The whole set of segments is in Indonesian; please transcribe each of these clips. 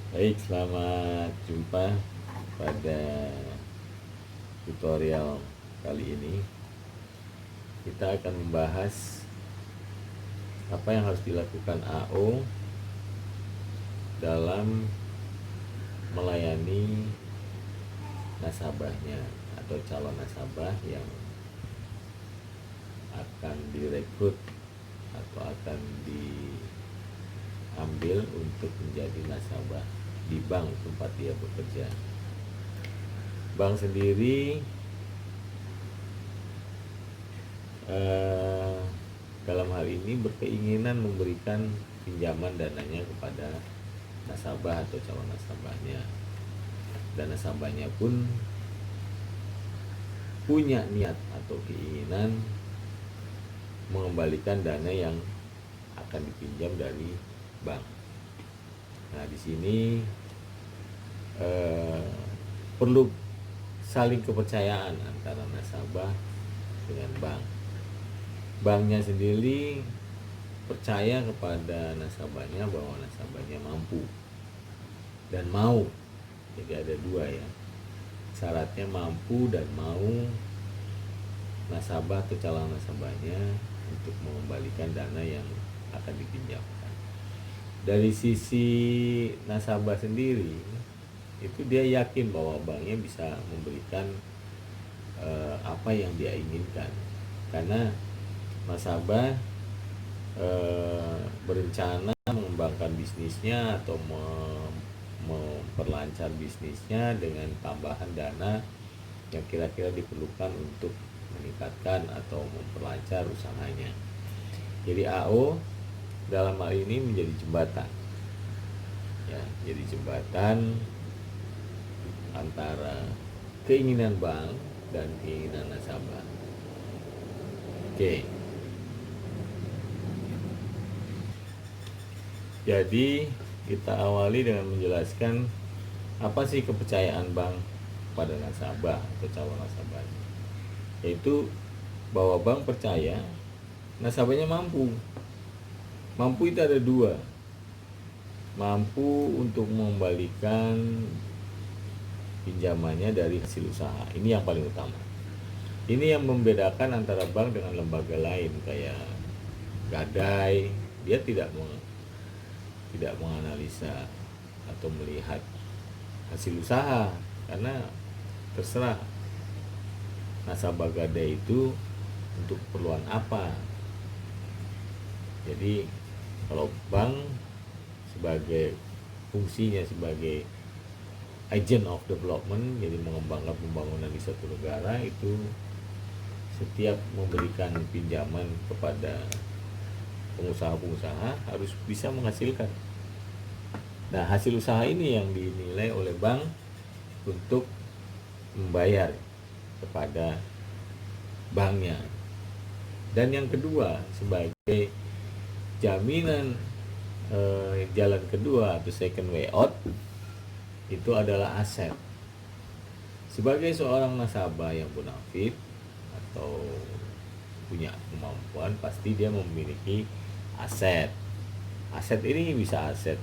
Baik, selamat jumpa pada tutorial kali ini. Kita akan membahas apa yang harus dilakukan AO dalam melayani nasabahnya atau calon nasabah yang akan direkrut atau akan diambil untuk menjadi nasabah di bank tempat dia bekerja. Bank sendiri dalam hal ini berkeinginan memberikan pinjaman dananya kepada nasabah atau calon nasabahnya, dan nasabahnya pun punya niat atau keinginan mengembalikan dana yang akan dipinjam dari bank. Nah, di sini perlu saling kepercayaan antara nasabah dengan bank. Banknya sendiri percaya kepada nasabahnya bahwa nasabahnya mampu dan mau. Jadi ada dua ya, syaratnya mampu dan mau nasabah atau calon nasabahnya untuk mengembalikan dana yang akan dipinjamkan. Dari sisi nasabah sendiri, itu dia yakin bahwa banknya bisa memberikan apa yang dia inginkan, karena nasabah berencana mengembangkan bisnisnya atau memperlancar bisnisnya dengan tambahan dana yang kira-kira diperlukan untuk meningkatkan atau memperlancar usahanya. Jadi AO dalam hal ini menjadi jembatan, ya, jadi jembatan antara keinginan bank dan keinginan nasabah. Oke. Jadi kita awali dengan menjelaskan apa sih kepercayaan bank pada nasabah atau calon nasabahnya. Yaitu bahwa bank percaya nasabahnya mampu. Mampu itu ada dua. Mampu untuk mengembalikan pinjamannya dari hasil usaha. Ini yang paling utama. Ini yang membedakan antara bank dengan lembaga lain kayak Gadai. Dia tidak menganalisa atau melihat hasil usaha, karena terserah nasabah Gadai itu untuk keperluan apa. Jadi kalau bank sebagai fungsinya sebagai agent of development, jadi mengembangkan pembangunan di satu negara, itu setiap memberikan pinjaman kepada pengusaha-pengusaha harus bisa menghasilkan. Nah, hasil usaha ini yang dinilai oleh bank untuk membayar kepada banknya. Dan yang kedua, sebagai jaminan jalan kedua atau second way out, itu adalah aset. Sebagai seorang nasabah yang bonafit atau punya kemampuan, pasti dia memiliki aset. Aset ini bisa aset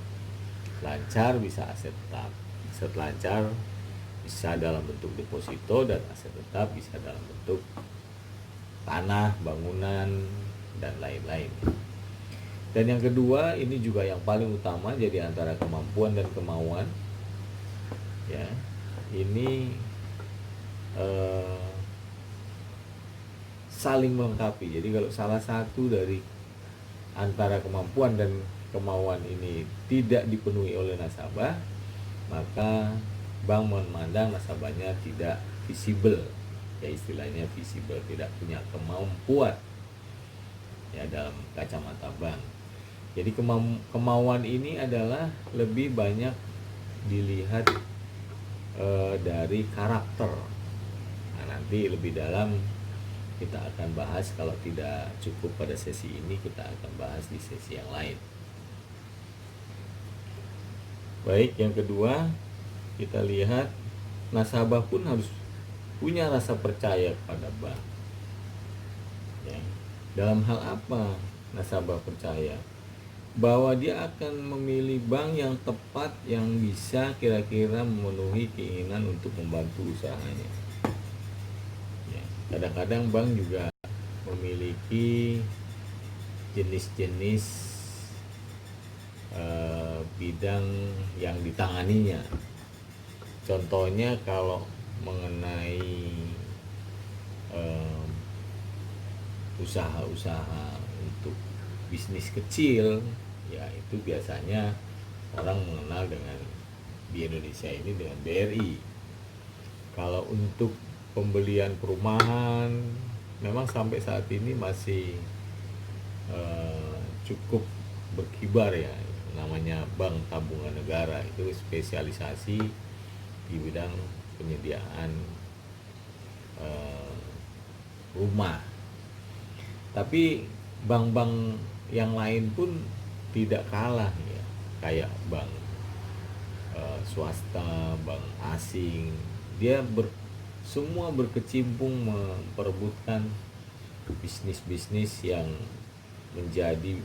lancar, bisa aset tetap. Aset lancar bisa dalam bentuk deposito, dan aset tetap bisa dalam bentuk tanah, bangunan, dan lain-lain. Dan yang kedua, ini juga yang paling utama, jadi antara kemampuan dan kemauan, ya, ini saling melengkapi. Jadi kalau salah satu dari antara kemampuan dan kemauan ini tidak dipenuhi oleh nasabah, maka bank memandang nasabahnya tidak visible, ya istilahnya visible, tidak punya kemampuan, ya, dalam kacamata bank. Jadi kemauan ini adalah lebih banyak dilihat dari karakter. Nah, nanti lebih dalam kita akan bahas, kalau tidak cukup pada sesi ini kita akan bahas di sesi yang lain. Baik, yang kedua kita lihat nasabah pun harus punya rasa percaya kepada bank, ya. Dalam hal apa nasabah percaya? bahwa dia akan memilih bank yang tepat yang bisa kira-kira memenuhi keinginan untuk membantu usahanya. Ya, kadang-kadang bank juga memiliki jenis-jenis bidang yang ditanganinya. Contohnya kalau mengenai usaha-usaha untuk bisnis kecil, ya itu biasanya orang mengenal dengan di Indonesia ini dengan BRI. Kalau untuk pembelian perumahan, memang sampai saat ini masih cukup berkibar ya, namanya Bank Tabungan Negara, itu spesialisasi di bidang penyediaan rumah. Tapi bank-bank yang lain pun tidak kalah ya, kayak bank swasta, bank asing, dia semua berkecimpung memperebutkan bisnis-bisnis yang menjadi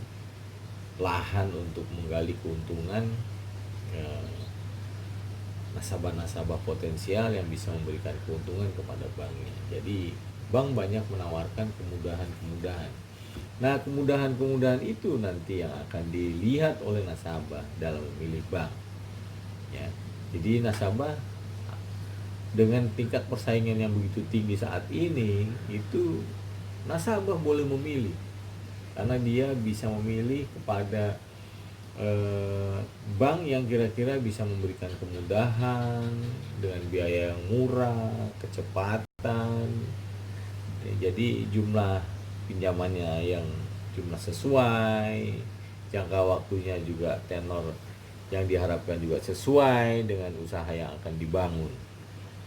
lahan untuk menggali keuntungan nasabah-nasabah potensial yang bisa memberikan keuntungan kepada banknya. Jadi bank banyak menawarkan kemudahan-kemudahan. Nah, kemudahan-kemudahan itu nanti yang akan dilihat oleh nasabah dalam memilih bank. Ya, jadi nasabah dengan tingkat persaingan yang begitu tinggi saat ini, itu nasabah boleh memilih karena dia bisa memilih kepada bank yang kira-kira bisa memberikan kemudahan dengan biaya yang murah, kecepatan. Jadi jumlah pinjamannya yang jumlah sesuai, jangka waktunya juga tenor yang diharapkan juga sesuai dengan usaha yang akan dibangun.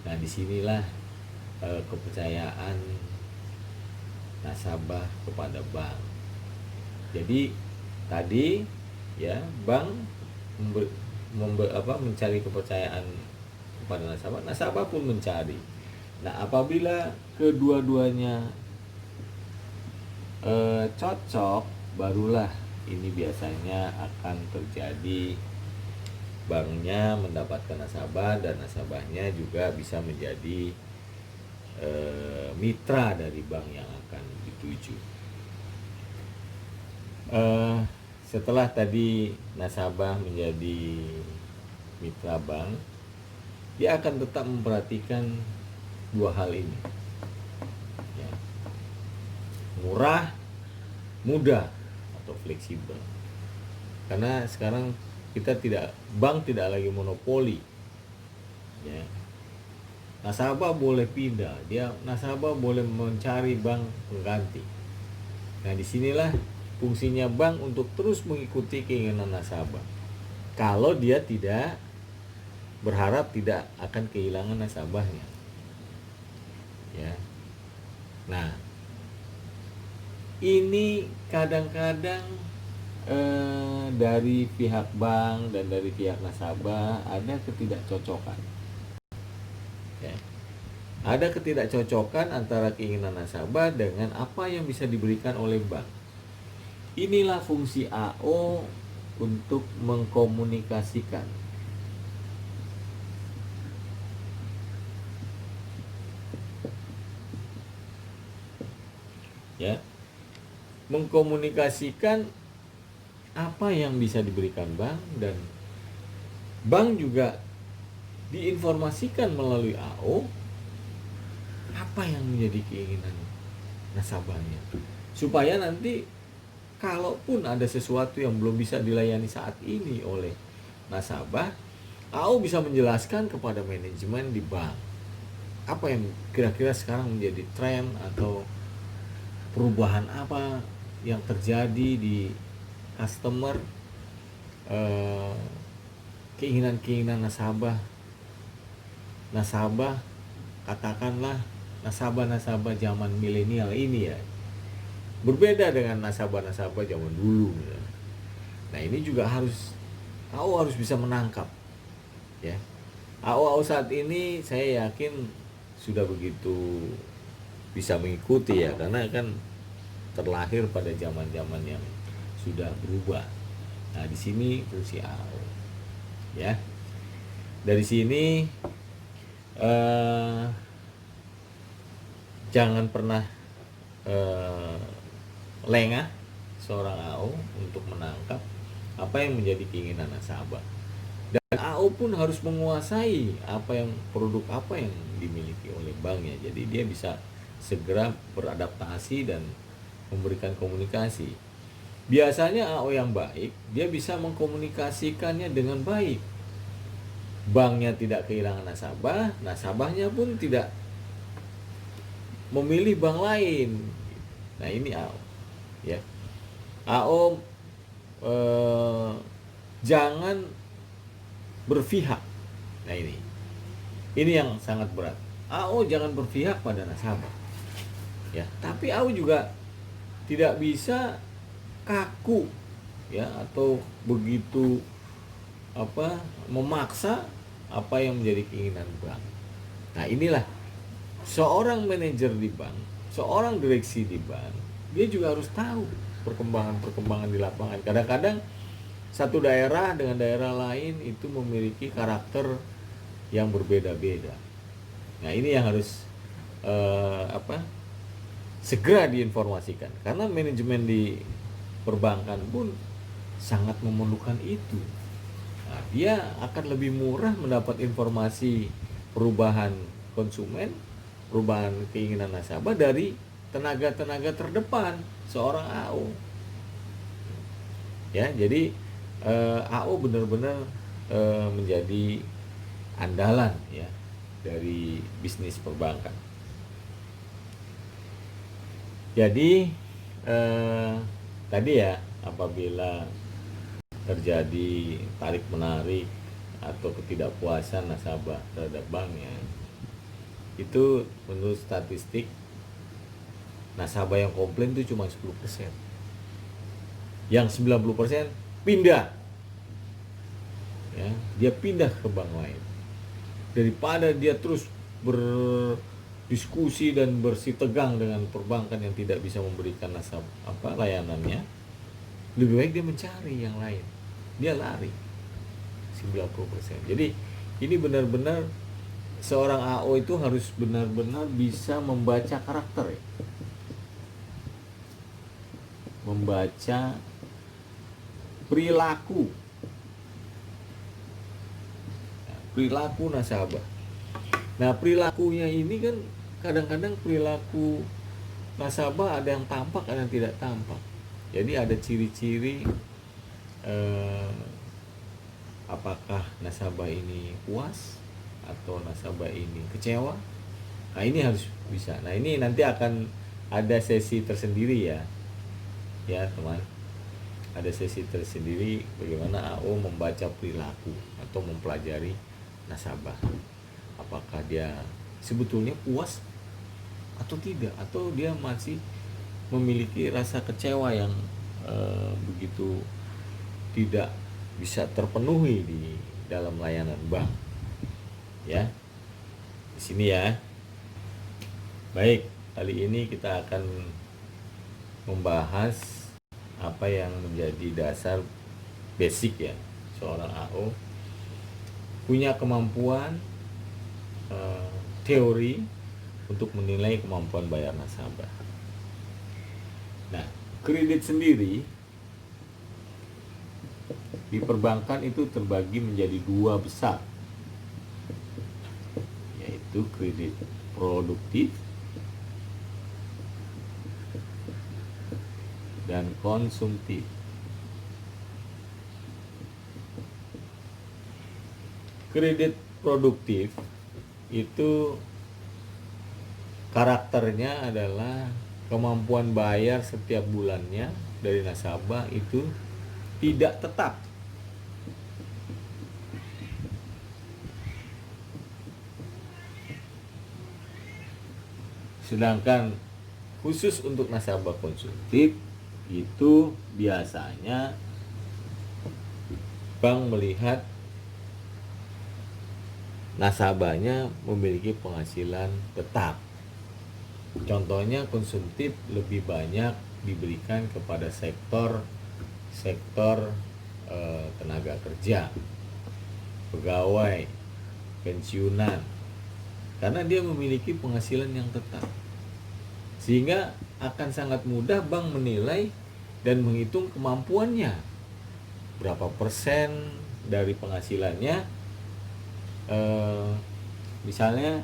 Nah, disinilah kepercayaan nasabah kepada bank. Jadi tadi ya, bank mencari kepercayaan kepada nasabah, nasabah pun mencari. Nah, apabila kedua-duanya cocok, barulah ini biasanya akan terjadi banknya mendapatkan nasabah dan nasabahnya juga bisa menjadi mitra dari bank yang akan dituju. Setelah tadi nasabah menjadi mitra bank, dia akan tetap memperhatikan dua hal ini ya. Murah, mudah, atau fleksibel. Karena sekarang bank tidak lagi monopoli ya. Nasabah boleh pindah, nasabah boleh mencari bank pengganti. Nah, disinilah fungsinya bank untuk terus mengikuti keinginan nasabah. Kalau dia tidak berharap tidak akan kehilangan nasabahnya. Ya. Nah, ini kadang-kadang dari pihak bank dan dari pihak nasabah ada ketidakcocokan. Ya. Ada ketidakcocokan antara keinginan nasabah dengan apa yang bisa diberikan oleh bank. Inilah fungsi AO untuk mengkomunikasikan. Ya. Mengkomunikasikan apa yang bisa diberikan bank, dan bank juga diinformasikan melalui AO apa yang menjadi keinginan nasabahnya, supaya nanti kalaupun ada sesuatu yang belum bisa dilayani saat ini oleh nasabah, AO bisa menjelaskan kepada manajemen di bank apa yang kira-kira sekarang menjadi tren atau perubahan apa yang terjadi di customer, keinginan-keinginan nasabah, katakanlah nasabah-nasabah zaman milenial ini ya, berbeda dengan nasabah-nasabah zaman dulu ya. Nah, ini juga AO harus bisa menangkap ya. AO saat ini saya yakin sudah begitu bisa mengikuti ya, karena kan terlahir pada zaman-zaman yang sudah berubah. Nah, di sini fungsi AO. Ya. Dari sini jangan pernah lengah seorang AO untuk menangkap apa yang menjadi keinginan nasabah. Dan AO pun harus menguasai produk apa yang dimiliki oleh banknya. Jadi dia bisa segera beradaptasi dan memberikan komunikasi. Biasanya AO yang baik, dia bisa mengkomunikasikannya dengan baik. Banknya tidak kehilangan nasabah, nasabahnya pun tidak memilih bank lain. Nah, ini AO. Ya. AO jangan berpihak. Nah, ini yang sangat berat. AO jangan berpihak pada nasabah. Ya, tapi AO juga tidak bisa kaku, ya, atau begitu memaksa apa yang menjadi keinginan bank. Nah, inilah seorang manajer di bank, seorang direksi di bank, dia juga harus tahu perkembangan di lapangan. Kadang-kadang satu daerah dengan daerah lain itu memiliki karakter yang berbeda-beda. Nah, ini yang harus segera diinformasikan, karena manajemen di perbankan pun sangat memerlukan itu. Nah, dia akan lebih murah mendapat informasi perubahan konsumen, perubahan keinginan nasabah dari tenaga-tenaga terdepan seorang AO. Ya, jadi AO benar-benar menjadi andalan, ya, dari bisnis perbankan. Jadi tadi ya, apabila terjadi tarik menarik atau ketidakpuasan nasabah terhadap banknya, itu menurut statistik nasabah yang komplain itu cuma 10%. Yang 90% pindah. Ya, dia pindah ke bank lain. Daripada dia terus berdiskusi dan bersitegang dengan perbankan yang tidak bisa memberikan layanannya, lebih baik dia mencari yang lain. Dia lari 90%. Jadi ini benar-benar seorang AO itu harus benar-benar bisa membaca karakter, ya. Membaca perilaku nasabah. Nah, perilakunya ini kan kadang-kadang perilaku nasabah ada yang tampak, ada yang tidak tampak. Jadi ada ciri-ciri apakah nasabah ini puas atau nasabah ini kecewa. Nah, ini harus bisa. Nah, ini nanti akan ada sesi tersendiri, ya teman. Ada sesi tersendiri bagaimana AO membaca perilaku atau mempelajari nasabah. Apakah dia sebetulnya puas atau tidak, atau dia masih memiliki rasa kecewa yang begitu tidak bisa terpenuhi di dalam layanan bank. Ya. Di sini ya. Baik, kali ini kita akan membahas apa yang menjadi dasar basic, ya, seorang AO punya kemampuan teori untuk menilai kemampuan bayar nasabah. Nah, kredit sendiri di perbankan itu terbagi menjadi dua besar, yaitu kredit produktif dan konsumtif. Kredit produktif itu karakternya adalah kemampuan bayar setiap bulannya dari nasabah itu tidak tetap. Sedangkan khusus untuk nasabah konsumtif itu biasanya bank melihat nasabahnya memiliki penghasilan tetap. Contohnya konsumtif lebih banyak diberikan kepada sektor tenaga kerja, pegawai, pensiunan, karena dia memiliki penghasilan yang tetap. Sehingga akan sangat mudah bank menilai dan menghitung kemampuannya. Berapa persen dari penghasilannya, misalnya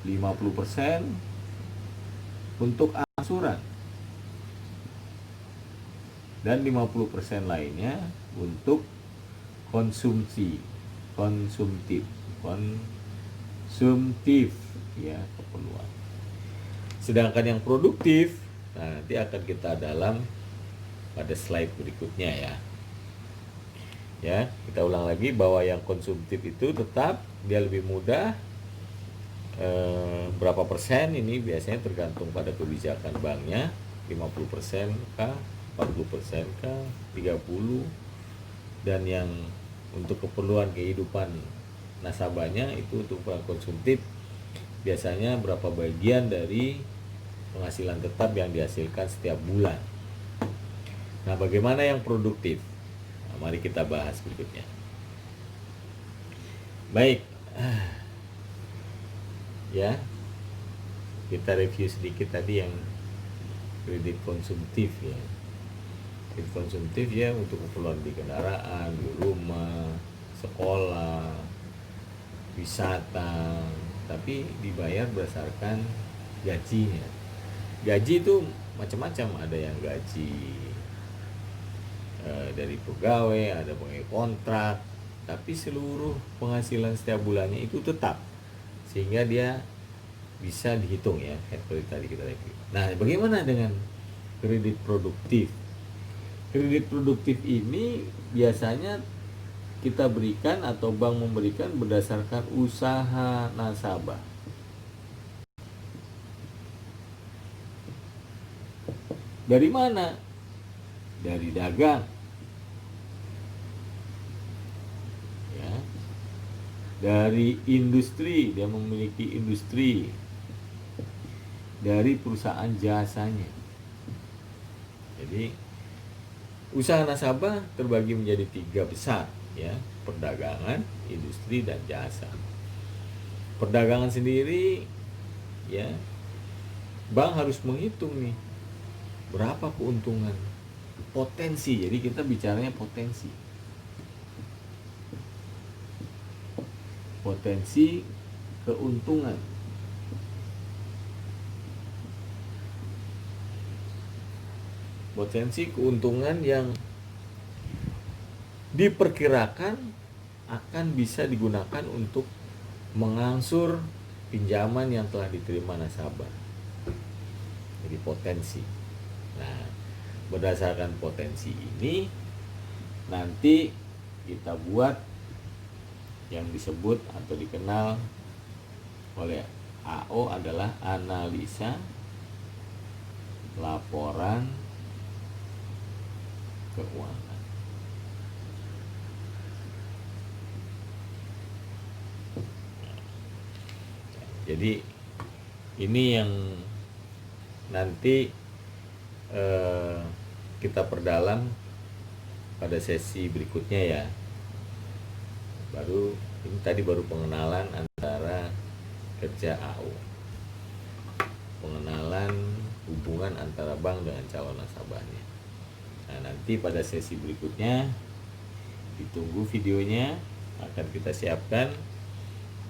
50% untuk angsuran dan 50% lainnya untuk konsumtif ya, keperluan. Sedangkan yang produktif, nah nanti akan kita dalam pada slide berikutnya ya. Ya, kita ulang lagi bahwa yang konsumtif itu tetap dia lebih mudah. Berapa persen ini biasanya tergantung pada kebijakan banknya, 50% kah, 40% kah, 30%. Dan yang untuk keperluan kehidupan nasabahnya itu untuk konsumtif biasanya berapa bagian dari penghasilan tetap yang dihasilkan setiap bulan. Nah, bagaimana yang produktif? Nah, mari kita bahas berikutnya. Baik, ya, kita review sedikit tadi yang kredit konsumtif ya. Kredit konsumtif ya untuk keperluan di kendaraan, di rumah, sekolah, wisata, tapi dibayar berdasarkan gajinya. Gaji itu macam-macam, ada yang gaji dari pegawai, ada pegawai kontrak, tapi seluruh penghasilan setiap bulannya itu tetap, sehingga dia bisa dihitung ya, seperti tadi kita review. Nah, bagaimana dengan kredit produktif? Kredit produktif ini biasanya kita berikan atau bank memberikan berdasarkan usaha nasabah. Dari mana? Dari dagang. Ya. Dari industri, dia memiliki industri. Dari perusahaan jasanya. Jadi usaha nasabah terbagi menjadi 3 besar ya, perdagangan, industri, dan jasa. Perdagangan sendiri ya, bank harus menghitung nih berapa keuntungan, potensi. Jadi kita bicaranya potensi keuntungan. Potensi keuntungan yang diperkirakan akan bisa digunakan untuk mengangsur pinjaman yang telah diterima nasabah. Jadi potensi. Nah, berdasarkan potensi ini nanti kita buat yang disebut atau dikenal oleh AO adalah analisa laporan keuangan. Jadi ini yang nanti kita perdalam pada sesi berikutnya ya. Ini tadi baru pengenalan antara kerja AO, pengenalan hubungan antara bank dengan calon nasabahnya. Nah, nanti pada sesi berikutnya ditunggu videonya, akan kita siapkan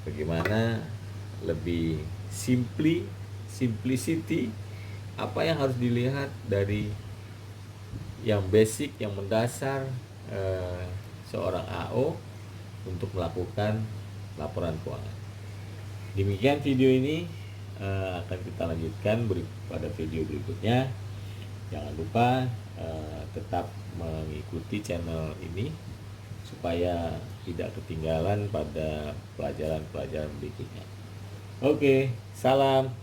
bagaimana lebih simplicity, apa yang harus dilihat dari yang basic, yang mendasar seorang AO untuk melakukan laporan keuangan. Demikian video ini, akan kita lanjutkan pada video berikutnya. Jangan lupa tetap mengikuti channel ini supaya tidak ketinggalan pada pelajaran-pelajaran berikutnya. Oke, salam.